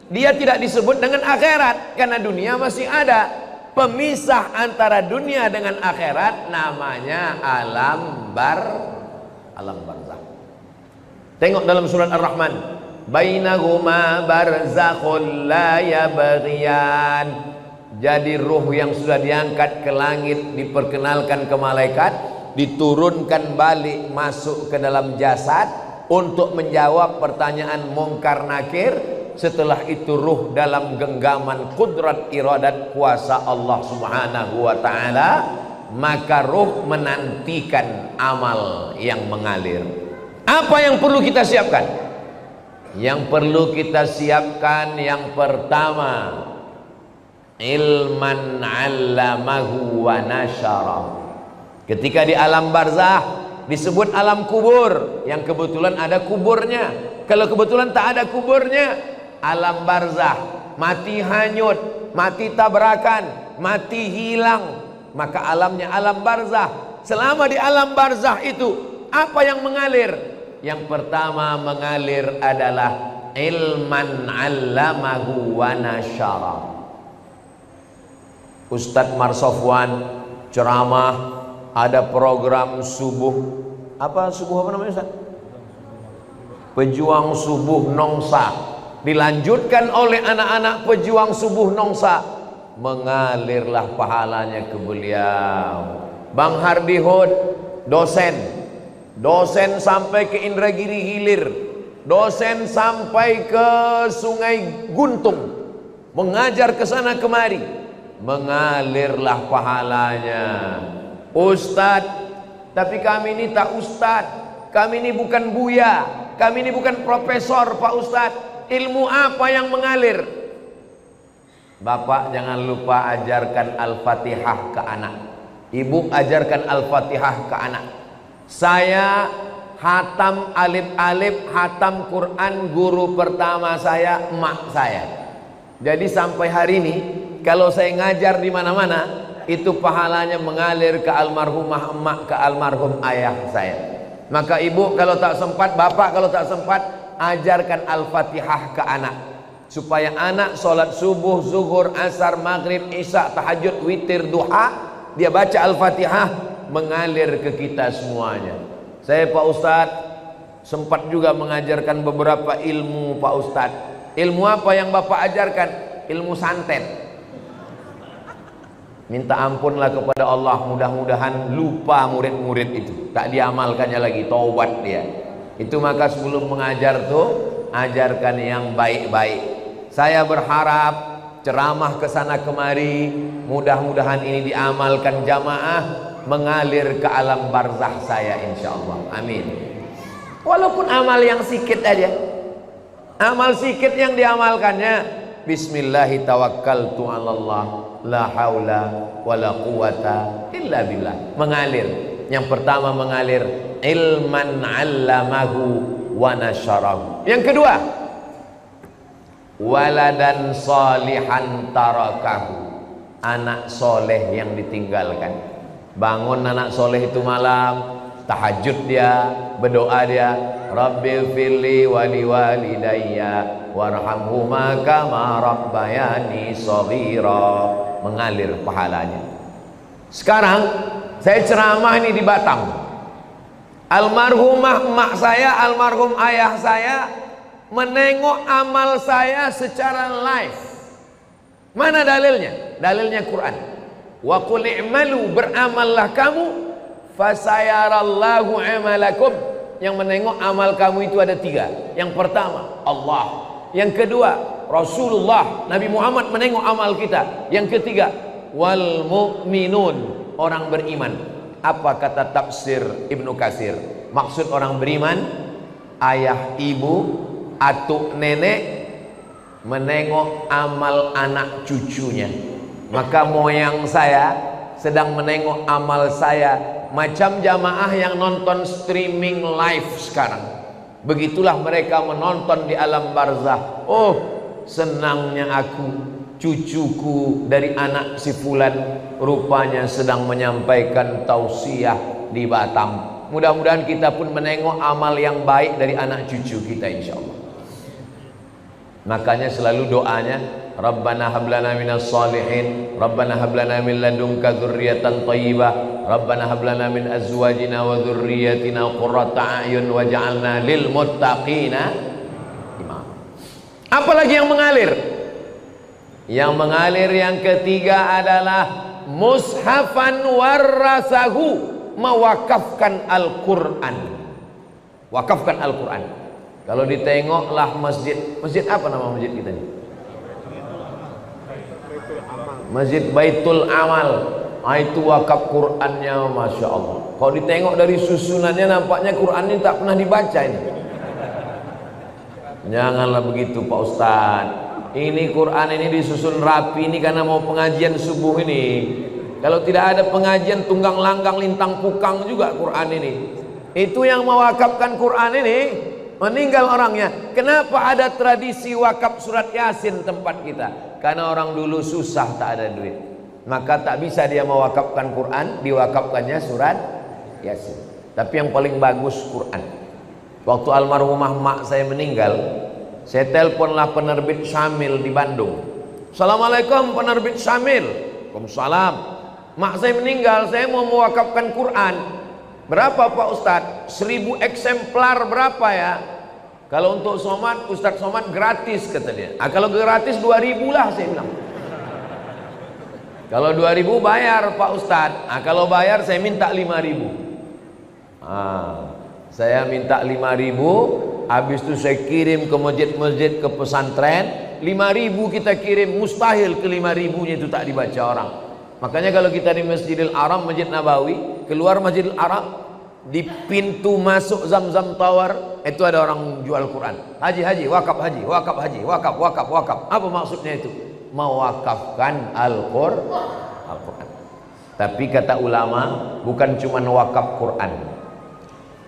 Speaker 1: Dia tidak disebut dengan akhirat karena dunia masih ada. Pemisah antara dunia dengan akhirat namanya alam barzakh. Tengok dalam surat Ar-Rahman, bainahuma barzakhul la yabghiyan. Jadi ruh yang sudah diangkat ke langit diperkenalkan ke malaikat, diturunkan balik masuk ke dalam jasad untuk menjawab pertanyaan Munkar Nakir. Setelah itu ruh dalam genggaman kudrat iradat kuasa Allah Subhanahu wa ta'ala, maka ruh menantikan amal yang mengalir. Apa yang perlu kita siapkan? Yang perlu kita siapkan yang pertama, ilman 'allamahu wa nasyara. Ketika di alam barzah disebut alam kubur, yang kebetulan ada kuburnya. Kalau kebetulan tak ada kuburnya, alam barzah, mati hanyut, mati tabrakan, mati hilang, maka alamnya alam barzah. Selama di alam barzah itu apa yang mengalir? Yang pertama mengalir adalah ilman 'allamahu wa nasyara. Ustadz Marsofwan ceramah, ada program subuh apa namanya Ustaz? Pejuang Subuh Nongsa, dilanjutkan oleh anak-anak pejuang Subuh Nongsa, mengalirlah pahalanya ke beliau. Bang Hardi Hud dosen sampai ke Indragiri Hilir, dosen sampai ke Sungai Guntung, mengajar ke sana kemari, mengalirlah pahalanya. Ustadz, tapi kami ini tak ustadz, kami ini bukan buya, kami ini bukan profesor Pak Ustadz. Ilmu apa yang mengalir? Bapak jangan lupa ajarkan Al-Fatihah ke anak, ibu ajarkan Al-Fatihah ke anak. Saya hatam alif-alif, hatam Quran, guru pertama saya emak saya. Jadi sampai hari ini kalau saya ngajar di mana-mana, itu pahalanya mengalir ke almarhumah emak, ke almarhum ayah saya. Maka ibu kalau tak sempat, bapak kalau tak sempat, ajarkan Al-Fatihah ke anak, supaya anak sholat subuh, zuhur, asar, maghrib, isya, tahajud, witir, duha, dia baca Al-Fatihah, mengalir ke kita semuanya. Saya Pak Ustadz sempat juga mengajarkan beberapa ilmu Pak Ustadz. Ilmu apa yang Bapak ajarkan? Ilmu santet. Minta ampunlah kepada Allah, mudah-mudahan lupa murid-murid itu, tak diamalkannya lagi, taubat dia. Itu maka sebelum mengajar tuh ajarkan yang baik-baik. Saya berharap ceramah ke sana kemari, mudah-mudahan ini diamalkan jamaah, mengalir ke alam barzah saya insyaallah. Amin. Walaupun amal yang sikit aja, amal sikit yang diamalkannya, bismillahi tawakkaltu 'alallah la haula wala quwata illa billah. Mengalir. Yang pertama mengalir ilman 'allamahu wa nasyarahu. Yang kedua, waladan salihan tarakahu, anak soleh yang ditinggalkan. Bangun anak soleh itu malam, tahajud dia, berdoa dia, Rabbil firli wali walidayya warhamhuma kama rabbayani shaghira. Mengalir pahalanya. Sekarang saya ceramah ini di Batam. Almarhumah emak saya, almarhum ayah saya menengok amal saya secara live. Mana dalilnya? Dalilnya Quran. Wa qul i'malu, beramallah kamu, fasayarallahu amalakum. Yang menengok amal kamu itu ada tiga. Yang pertama Allah, yang kedua Rasulullah Nabi Muhammad menengok amal kita, yang ketiga wal mu'minun, orang beriman. Apa kata tafsir Ibnu Katsir? Maksud orang beriman, ayah, ibu, atuk, nenek menengok amal anak cucunya. Maka moyang saya sedang menengok amal saya, macam jamaah yang nonton streaming live sekarang. Begitulah mereka menonton di alam barzah. Oh, senangnya aku, cucuku dari anak si fulan rupanya sedang menyampaikan tausiah di Batam. Mudah-mudahan kita pun menengok amal yang baik dari anak cucu kita insyaallah. Makanya selalu doanya, Rabbana hablana minas salihin, Rabbana hablana min ladunka dzurriyyatan thayyibah, Rabbana hablana min azwajina wa dzurriyyatina qurrata a'yun waj'alna lil muttaqina imama. Apalagi yang mengalir? Yang mengalir yang ketiga adalah mushafan warasahu, mewakafkan Al-Quran. Wakafkan Al-Quran. Kalau ditengoklah masjid, masjid apa nama masjid kita ini? Masjid Baitul Amal. Itu wakaf Qurannya, Masya Allah. Kalau ditengok dari susunannya nampaknya Quran ini tak pernah dibaca ini. Janganlah begitu Pak Ustadz. Ini Quran ini disusun rapi ini karena mau pengajian subuh ini. Kalau tidak ada pengajian tunggang langgang lintang pukang juga Quran ini. Itu yang mewakafkan Quran ini meninggal orangnya. Kenapa ada tradisi wakaf surat Yasin tempat kita? Karena orang dulu susah, tak ada duit, maka tak bisa dia mewakafkan Quran, diwakafkannya surat Yasin. Tapi yang paling bagus Quran. Waktu almarhumah mak saya meninggal, saya teleponlah penerbit Syamil di Bandung. Assalamualaikum penerbit Syamil. Waalaikumsalam. Mak saya meninggal, saya mau mewakafkan Quran. Berapa Pak Ustadz? 1000 eksemplar berapa ya? Kalau untuk Somad, Ustadz Somad gratis kata dia. Kalau gratis 2000 lah saya bilang. Kalau 2000 bayar Pak Ustadz. Kalau bayar saya minta 5000. Saya minta 5000. Habis itu saya kirim ke masjid-masjid, ke pesantren. 5000 kita kirim, mustahil ke 5000-nya itu tak dibaca orang. Makanya kalau kita di Masjidil Haram, Masjid Nabawi, keluar Masjidil Haram, di pintu masuk Zamzam Tower itu ada orang jual Quran. Haji, wakaf haji, wakaf haji, wakaf. Apa maksudnya itu? Mewakafkan Al-Quran. Tapi kata ulama, bukan cuma wakaf Quran,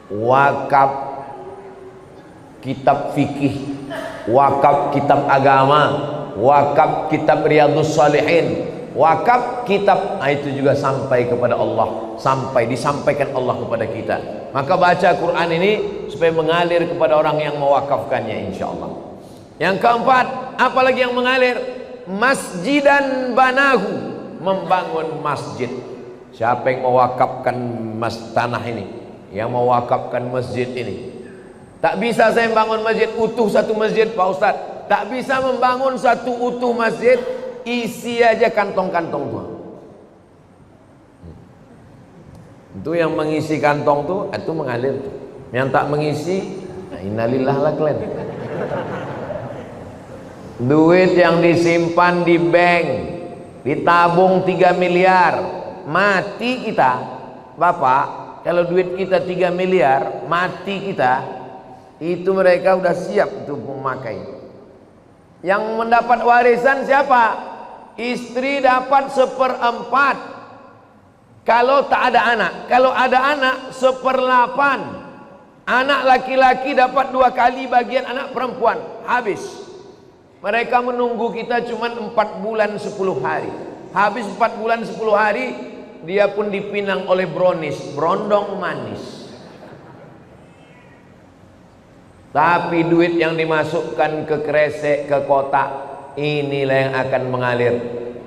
Speaker 1: wakaf kitab fikih, wakaf kitab agama, wakaf kitab Riyadhus Shalihin, wakaf kitab, itu juga sampai kepada Allah, sampai disampaikan Allah kepada kita. Maka baca Quran ini supaya mengalir kepada orang yang mewakafkannya insyaallah. Yang keempat, apalagi yang mengalir? Masjidan banahu, membangun masjid. Siapa yang mewakafkan tanah ini, yang mewakafkan masjid ini? Tak bisa saya membangun masjid utuh satu masjid Pak Ustadz. Tak bisa membangun satu utuh masjid, isi aja kantong-kantong tua. Itu yang mengisi kantong tuh, itu mengalir tuh. Yang tak mengisi, nah innalillah lah kalian. Duit yang disimpan di bank, ditabung 3 miliar, mati kita, Bapak, kalau duit kita 3 miliar, mati kita, itu mereka udah siap itu memakai. Yang mendapat warisan siapa? Istri dapat 1/4. Kalau tak ada anak, kalau ada anak 1/8. Anak laki-laki dapat 2 kali bagian anak perempuan, habis. Mereka menunggu kita cuma 4 bulan 10 hari. Habis 4 bulan 10 hari, dia pun dipinang oleh brownies, berondong manis. Tapi duit yang dimasukkan ke kresek, ke kotak, inilah yang akan mengalir.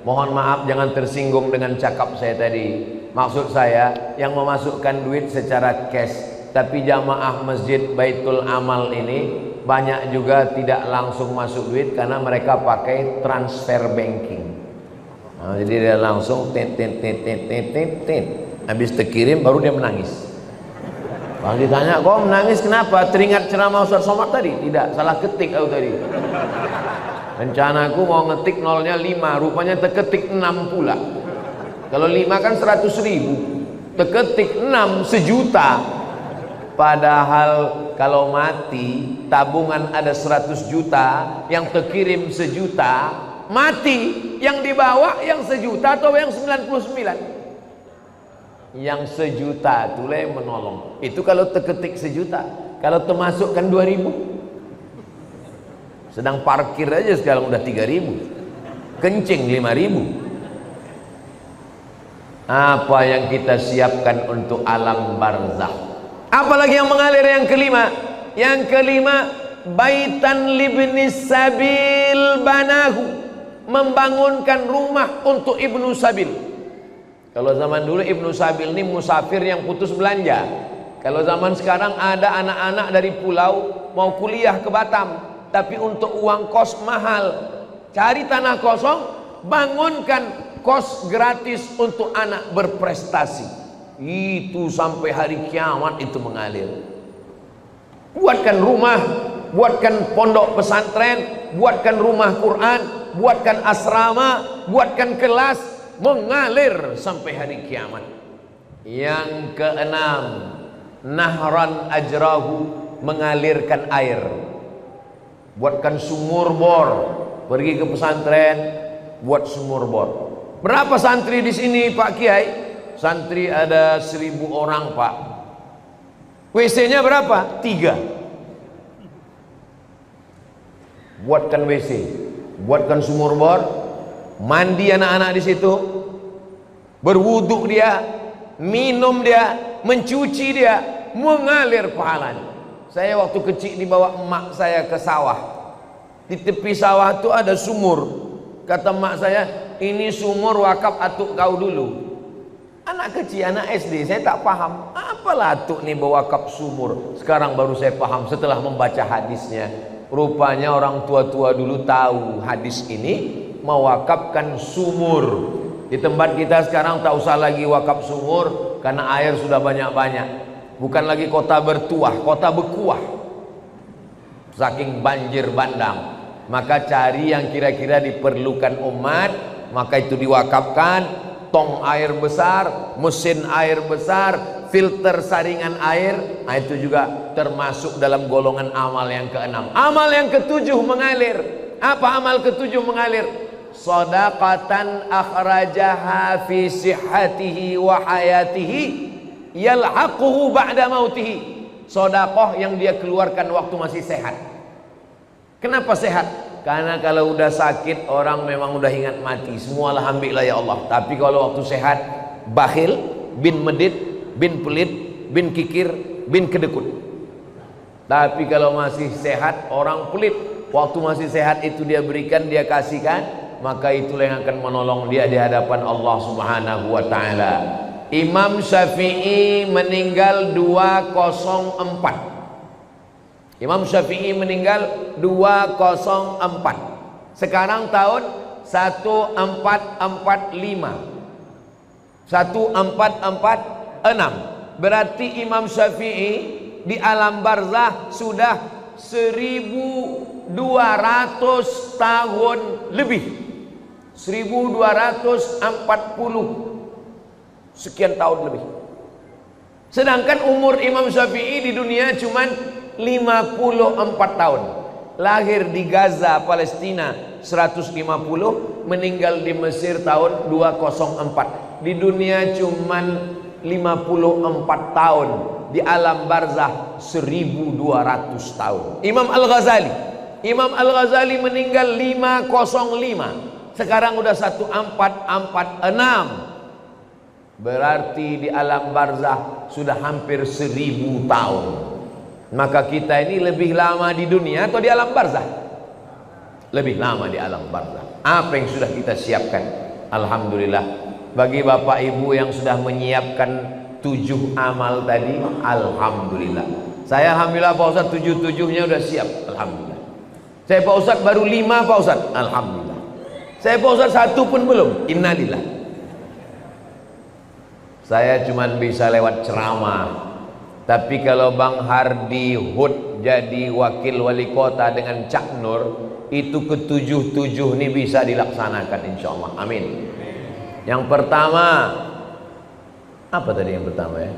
Speaker 1: Mohon maaf jangan tersinggung dengan cakap saya tadi. Maksud saya yang memasukkan duit secara cash. Tapi jamaah masjid Baitul Amal ini banyak juga tidak langsung masuk duit karena mereka pakai transfer banking. Nah, jadi dia langsung tit. Habis terkirim baru dia menangis. Kalau ditanya, kok menangis kenapa? Teringat ceramah Ustaz Somad tadi? Tidak, salah ketik aku tadi. Rencanaku mau ngetik nolnya 5, rupanya terketik 6 pula. Kalau 5 kan 100.000, terketik 6 1.000.000. Padahal kalau mati tabungan ada 100 juta, yang terkirim 1 juta, mati yang dibawa yang 1 juta atau yang 99? Yang 1 juta itulah yang menolong. Itu kalau terketik 1 juta. Kalau termasukkan 2.000, sedang parkir aja sekarang udah 3.000, kencing 5.000. Apa yang kita siapkan untuk alam barzakh? Apalagi yang mengalir yang kelima? Yang kelima, baitan libnis sabil banahu, membangunkan rumah untuk ibnu sabil. Kalau zaman dulu ibnu sabil ini musafir yang putus belanja. Kalau zaman sekarang ada anak-anak dari pulau mau kuliah ke Batam, tapi untuk uang kos mahal. Cari tanah kosong, bangunkan kos gratis untuk anak berprestasi. Itu sampai hari kiamat itu mengalir. Buatkan rumah, buatkan pondok pesantren, buatkan rumah Quran, buatkan asrama, buatkan kelas, mengalir sampai hari kiamat. Yang keenam, nahran ajrahu, mengalirkan air. Buatkan sumur bor, pergi ke pesantren, buat sumur bor. Berapa santri di sini Pak Kiai? Santri ada 1.000 orang Pak. WC-nya berapa? 3. Buatkan WC, buatkan sumur bor, mandi anak-anak di situ, berwuduk dia, minum dia, mencuci dia, mengalir pahalanya. Saya waktu kecil dibawa emak saya ke sawah. Di tepi sawah itu ada sumur. Kata emak saya, ini sumur wakaf atuk kau dulu. Anak kecil, anak SD, saya tak paham. Apalah atuk nih bewakaf sumur. Sekarang baru saya paham setelah membaca hadisnya. Rupanya orang tua-tua dulu tahu hadis ini mewakafkan sumur. Di tempat kita sekarang tak usah lagi wakaf sumur karena air sudah banyak-banyak. Bukan lagi kota bertuah, kota berkuah. Saking banjir bandang. Maka cari yang kira-kira diperlukan umat, maka itu diwakafkan. Tong air besar, mesin air besar, filter saringan air. Nah, itu juga termasuk dalam golongan amal yang keenam. Amal yang ketujuh mengalir. Apa amal ketujuh mengalir? Shadaqatan akhrajaha fi sihhatihi wa hayatihi yalhaquhu ba'da mautihi. Sedekah yang dia keluarkan waktu masih sehat. Kenapa sehat? Karena kalau udah sakit orang memang udah ingat mati. Semualah ambillah ya Allah. Tapi kalau waktu sehat, bakhil, bin medit, bin pelit, bin kikir, bin kedekut. Tapi kalau masih sehat, orang pelit. Waktu masih sehat itu dia berikan, dia kasihkan, maka itulah yang akan menolong dia di hadapan Allah Subhanahu wa ta'ala. Imam Syafi'i meninggal 204. Imam Syafi'i meninggal 204. Sekarang tahun 1445. 1446. Berarti Imam Syafi'i di alam barzah sudah 1200 tahun lebih. 1240 sekian tahun lebih. Sedangkan umur Imam Syafi'i di dunia cuman 54 tahun. Lahir di Gaza, Palestina 150, meninggal di Mesir tahun 204. Di dunia cuman 54 tahun, di alam barzah 1200 tahun. Imam Al-Ghazali meninggal 505. Sekarang udah 1446. Berarti di alam barzah sudah hampir 1000 tahun. Maka kita ini lebih lama di dunia atau di alam barzah? Lebih lama di alam barzah. Apa yang sudah kita siapkan? Alhamdulillah. Bagi bapak ibu yang sudah menyiapkan 7 amal tadi, alhamdulillah. Saya alhamdulillah Pak Ustadz 7-7-nya udah siap. Alhamdulillah. Saya Pak Ustadz baru 5 Pak Ustadz. Alhamdulillah. Saya Pak Ustadz 1 pun belum. Innalillah. Saya cuma bisa lewat ceramah. Tapi kalau Bang Hardi Hud jadi wakil wali kota dengan Cak Nur, itu ke-7 ini bisa dilaksanakan insyaallah. Amin. Yang pertama, apa tadi yang pertama ya?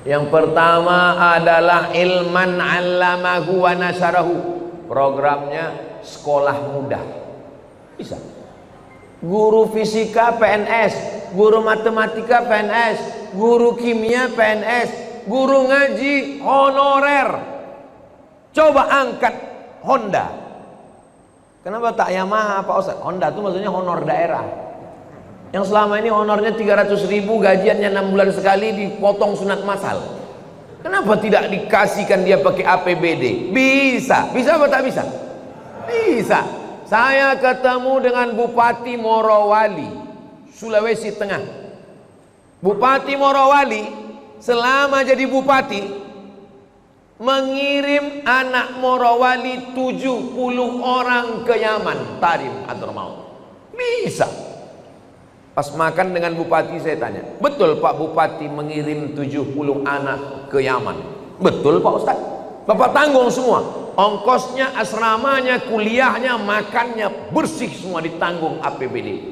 Speaker 1: Yang pertama adalah ilman 'allamahu wa nasyarahu. Programnya sekolah mudah. Bisa. Guru fisika PNS, guru matematika PNS, guru kimia PNS, guru ngaji honorer. Coba angkat Honda. Kenapa tak Yamaha Pak Ustaz? Honda itu maksudnya honor daerah. Yang selama ini honornya 300.000, gajiannya 6 bulan sekali, dipotong sunat masal. Kenapa tidak dikasihkan dia pakai APBD? Bisa. Bisa apa tak bisa? Bisa. Saya ketemu dengan Bupati Morowali, Sulawesi Tengah. Bupati Morowali selama jadi bupati mengirim anak Morowali 70 orang ke Yaman, Tarim atau Maut. Bisa. Pas makan dengan bupati saya tanya, betul Pak Bupati mengirim 70 anak ke Yaman? Betul Pak Ustaz. Bapak tanggung semua. Ongkosnya, asramanya, kuliahnya, makannya, bersih semua ditanggung APBD.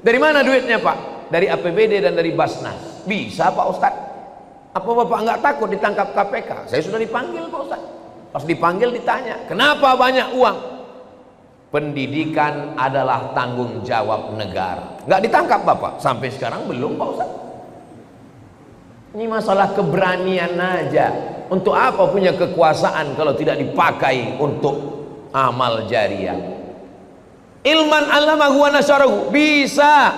Speaker 1: Dari mana duitnya Pak? Dari APBD dan dari Basnas. Bisa Pak Ustaz. Apa Bapak nggak takut ditangkap KPK? Saya sudah dipanggil Pak Ustaz. Pas dipanggil ditanya, kenapa banyak uang? Pendidikan adalah tanggung jawab negara. Nggak ditangkap Bapak? Sampai sekarang belum Pak Ustaz. Ini masalah keberanian aja. Untuk apa punya kekuasaan kalau tidak dipakai untuk amal jariah? Ilman 'allamahu wa nasyarahu. Bisa.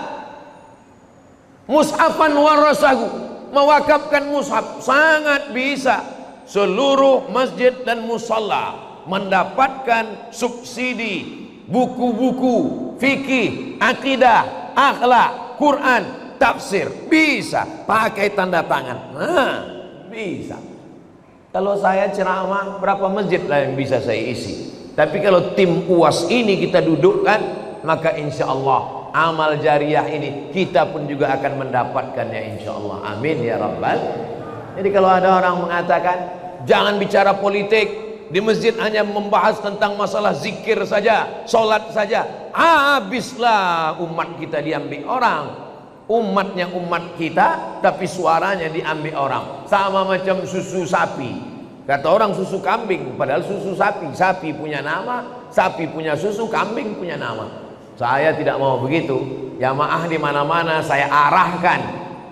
Speaker 1: Mushafan warasahu. Mewakafkan mushaf. Sangat bisa. Seluruh masjid dan musalla mendapatkan subsidi buku-buku fikih, akidah, akhlak, Quran, tafsir. Bisa. Pakai tanda tangan. Nah, bisa. Kalau saya ceramah, berapa masjid lah yang bisa saya isi? Tapi kalau tim UAS ini kita dudukkan, maka insya Allah amal jariah ini kita pun juga akan mendapatkannya insya Allah. Amin ya Rabbal. Jadi kalau ada orang mengatakan jangan bicara politik, di masjid hanya membahas tentang masalah zikir saja, sholat saja, habislah umat kita diambil orang. Umatnya umat kita, tapi suaranya diambil orang. Sama macam susu sapi. Kata orang susu kambing, padahal susu sapi. Sapi punya nama, sapi punya susu, kambing punya nama. Saya tidak mau begitu. Jamaah di mana-mana saya arahkan.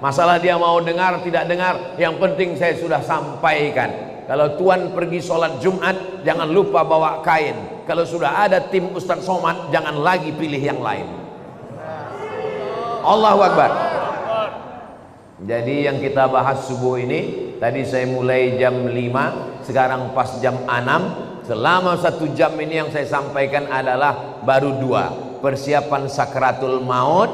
Speaker 1: Masalah dia mau dengar tidak dengar, yang penting saya sudah sampaikan. Kalau tuan pergi sholat Jumat, jangan lupa bawa kain. Kalau sudah ada tim Ustadz Somad, jangan lagi pilih yang lain. Allahu Akbar. Jadi yang kita bahas subuh ini, tadi saya mulai jam 5, sekarang pas jam 6. Selama 1 jam ini yang saya sampaikan adalah baru 2. Persiapan sakratul maut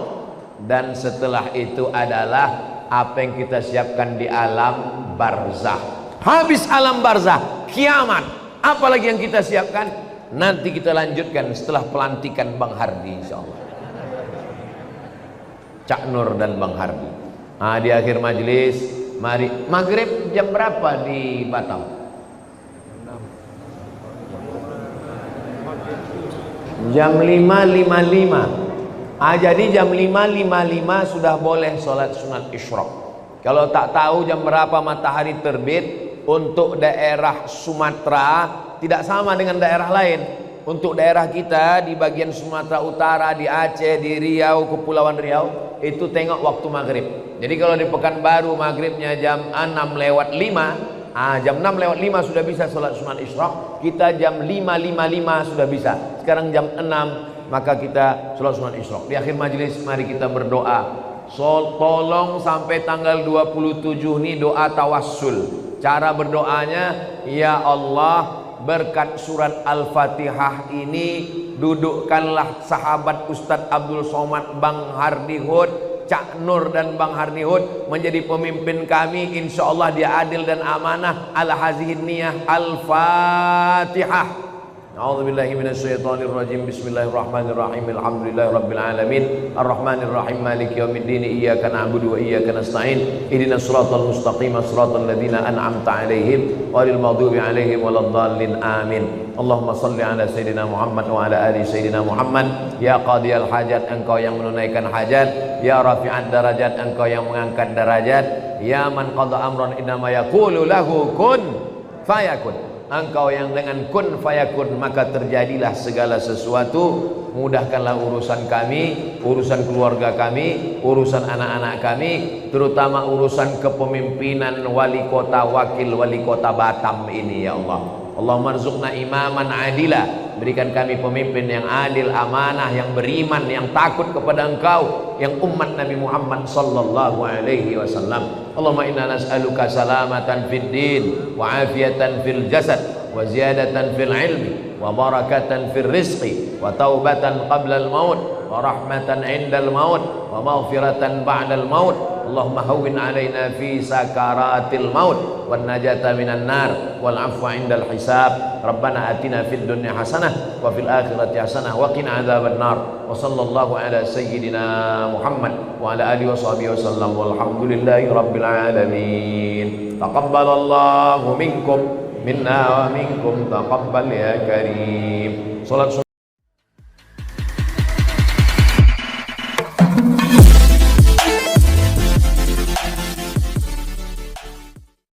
Speaker 1: dan setelah itu adalah apa yang kita siapkan di alam barzah. Habis alam barzah, kiamat, apalagi yang kita siapkan? Nanti kita lanjutkan setelah pelantikan Bang Hardi, insyaallah. Cak Nur dan Bang Hardi. Di akhir majelis, mari maghrib jam berapa di Batam? Jam 5.55. Jadi jam 5.55 sudah boleh sholat sunat isyraq. Kalau tak tahu jam berapa matahari terbit, untuk daerah Sumatera tidak sama dengan daerah lain. Untuk daerah kita di bagian Sumatera Utara, di Aceh, di Riau, Kepulauan Riau, itu tengok waktu maghrib. Jadi kalau di Pekanbaru maghribnya jam 6:05, jam 6:05 sudah bisa sholat sunat isyraq. Kita jam 5.55 sudah bisa. Sekarang jam 6, maka kita sholat sunat isyraq. Di akhir majelis mari kita berdoa. Tolong sampai tanggal 27 ini doa tawassul. Cara berdoanya, ya Allah, berkat surat Al-Fatihah ini dudukkanlah sahabat Ustadz Abdul Somad, Bang Hardi Hud, Cak Nur dan Bang Hardi Hud menjadi pemimpin kami. Insya Allah dia adil dan amanah. Ala hazihin niyah. Al-Fatihah. A'udzubillahi minasyaitonirrajim. Bismillahirrahmanirrahim. Alhamdulillahi rabbil alamin. Arrahmanirrahim. Maliki yaumiddin. Iyyaka na'budu wa iyyaka nasta'in. Ihdinas siratal mustaqim. Siratal ladzina an'amta 'alaihim ghairil maghdubi 'alaihim waladdallin. Amin. Allahumma salli ala sayyidina Muhammad wa ala ali sayyidina Muhammad. Ya qadiyal hajat, engkau yang menunaikan hajat. Ya rafi'ad darajat, engkau yang mengangkat derajat. Ya man qada amran innama yaqulu lahu kun fayakun. Engkau yang dengan kun fayakun maka terjadilah segala sesuatu. Mudahkanlah urusan kami, urusan keluarga kami, urusan anak-anak kami, terutama urusan kepemimpinan wali kota, wakil wali kota Batam ini, ya Allah. Allahumma rzuqna imaman adila. Berikan kami pemimpin yang adil, amanah, yang beriman, yang takut kepada Engkau, yang umat Nabi Muhammad sallallahu alaihi wasallam. Allahumma inna nas'aluka salamatan fid din wa afiyatan fil jasad wa ziyadatan fil ilmi wa barakatan fil rizqi wa taubatan qabla al maut wa rahmatan indal maut wa maghfiratan ba'dal maut. Allahumma hawwin alaina fi sakaratil maut wan najata minan nar wal afwa indal hisab. Rabbana atina fid dunya hasanah wa fil akhirati hasanah wa qina adzaban nar. Wa sallallahu ala sayyidina Muhammad wa ala alihi wa sahbihi wasallam walhamdulillahi rabbil alamin. Taqabbalallahu minkum minna wa minkum taqabbal ya karim. Salat